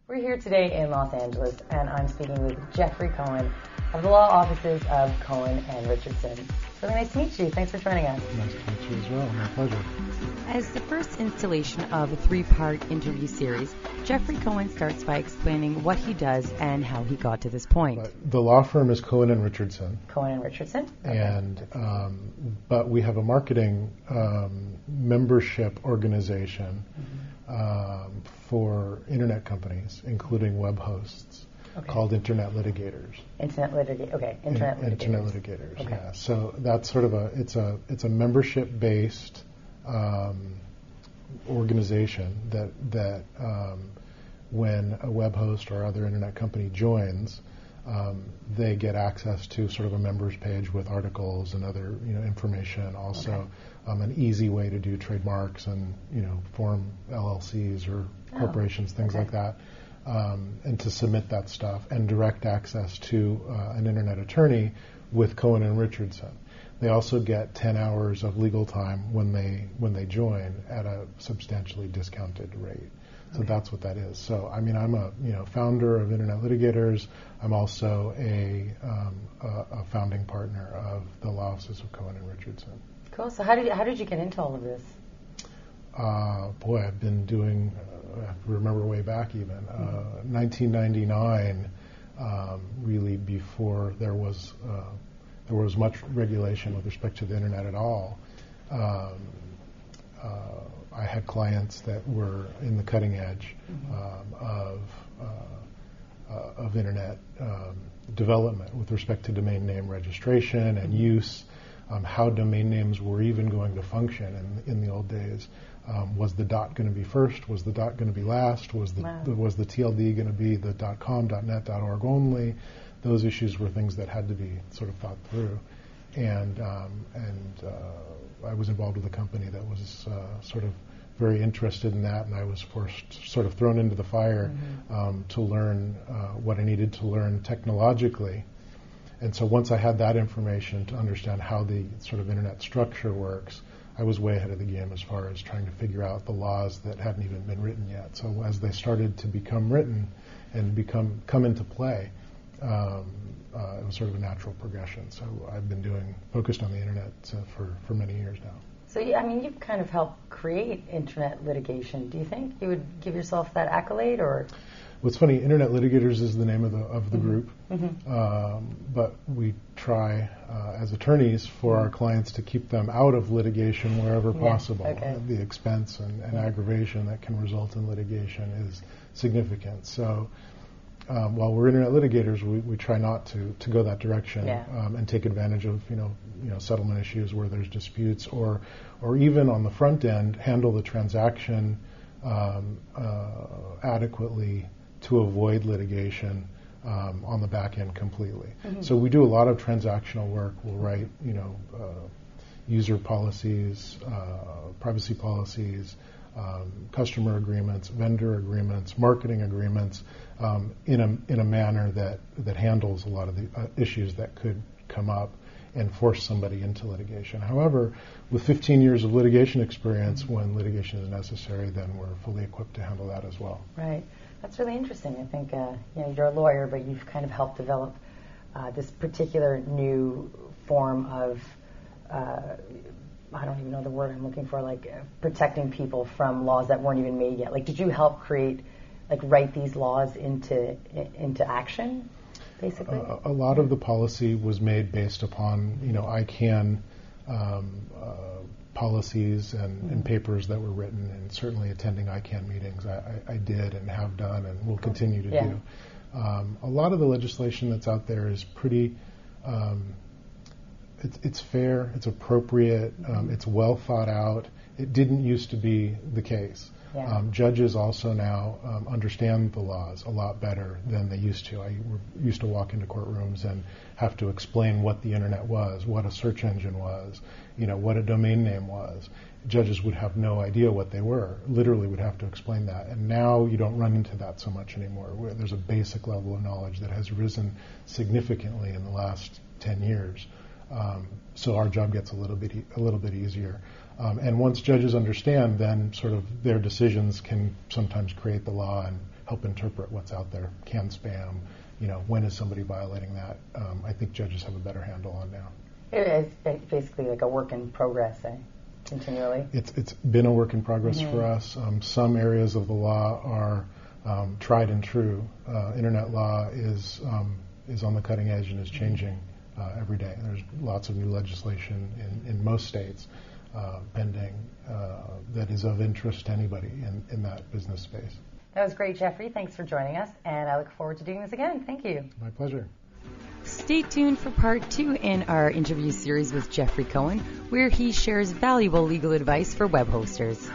We're here today in Los Angeles, and I'm speaking with Jeffery Cohen of the law offices of Cohen and Richardson. Really nice to meet you. Thanks for joining us. Nice to meet you as well. My pleasure. As the first installation of a three-part interview series, Jeffery Cohen starts by explaining what he does and how he got to this point. The law firm is Cohen and Richardson. Cohen and Richardson? Okay. And but we have a marketing membership organization for internet companies, including web hosts, called Internet Litigators. Internet Litigators. Internet Litigators. Okay. Yeah. So that's sort of it's a membership-based organization that when a web host or other internet company joins, they get access to sort of a members page with articles and other information. Also, an easy way to do trademarks and form LLCs or corporations, things like that, and to submit that stuff, and direct access to an internet attorney with Cohen and Richardson. They also get 10 hours of legal time when they join at a substantially discounted rate. So that's what that is. So I mean, I'm a founder of Internet Litigators. I'm also a founding partner of the law offices of Cohen and Richardson. Cool. So how did you get into all of this? I've been doing. I have to remember way back even 1999. Really before there was much regulation with respect to the internet at all. I had clients that were in the cutting edge of internet development with respect to domain name registration and use, how domain names were even going to function in the old days. Was the .dot going to be first? Was the .dot going to be last? Was the TLD going to be the .com, .net, .org only? Those issues were things that had to be sort of thought through, and I was involved with a company that was sort of very interested in that, and I was sort of thrown into the fire to learn what I needed to learn technologically. And so once I had that information to understand how the sort of internet structure works, I was way ahead of the game as far as trying to figure out the laws that hadn't even been written yet. So as they started to become written and come into play, it was sort of a natural progression. So I've been focused on the internet for many years now. So you've kind of helped create internet litigation. Do you think you would give yourself that accolade, or? What's funny, Internet Litigators is the name of the group, but we try as attorneys for our clients to keep them out of litigation wherever possible. The expense and aggravation that can result in litigation is significant. So while we're Internet Litigators, we try not to go that direction and take advantage of settlement issues where there's disputes, or even on the front end handle the transaction adequately to avoid litigation on the back end completely. So we do a lot of transactional work. We'll write user policies, privacy policies, customer agreements, vendor agreements, marketing agreements, in a manner that handles a lot of the issues that could come up and force somebody into litigation. However, with 15 years of litigation experience, when litigation is necessary, then we're fully equipped to handle that as well. Right. That's really interesting. I think you're a lawyer, but you've kind of helped develop this particular new form of I don't even know the word I'm looking for, protecting people from laws that weren't even made yet. Did you help write these laws into action, basically? A lot of the policy was made based upon, ICANN policies and papers that were written, and certainly attending ICANN meetings I did and have done and will continue to do. A lot of the legislation that's out there is pretty... It's fair, it's appropriate, it's well thought out. It didn't used to be the case. Judges also now understand the laws a lot better than they used to. I used to walk into courtrooms and have to explain what the internet was, what a search engine was, what a domain name was. Judges would have no idea what they were, literally would have to explain that. And now you don't run into that so much anymore. There's a basic level of knowledge that has risen significantly in the last 10 years. So our job gets a little bit easier. And once judges understand, then sort of their decisions can sometimes create the law and help interpret what's out there. Can spam, when is somebody violating that? I think judges have a better handle on now. It is basically like a work in progress, continually. It's been a work in progress for us. Some areas of the law are tried and true. Internet law is on the cutting edge and is changing every day. There's lots of new legislation in most states pending that is of interest to anybody in that business space. That was great, Jeffrey. Thanks for joining us, and I look forward to doing this again. Thank you. My pleasure. Stay tuned for part 2 in our interview series with Jeffery Cohen, where he shares valuable legal advice for web hosters.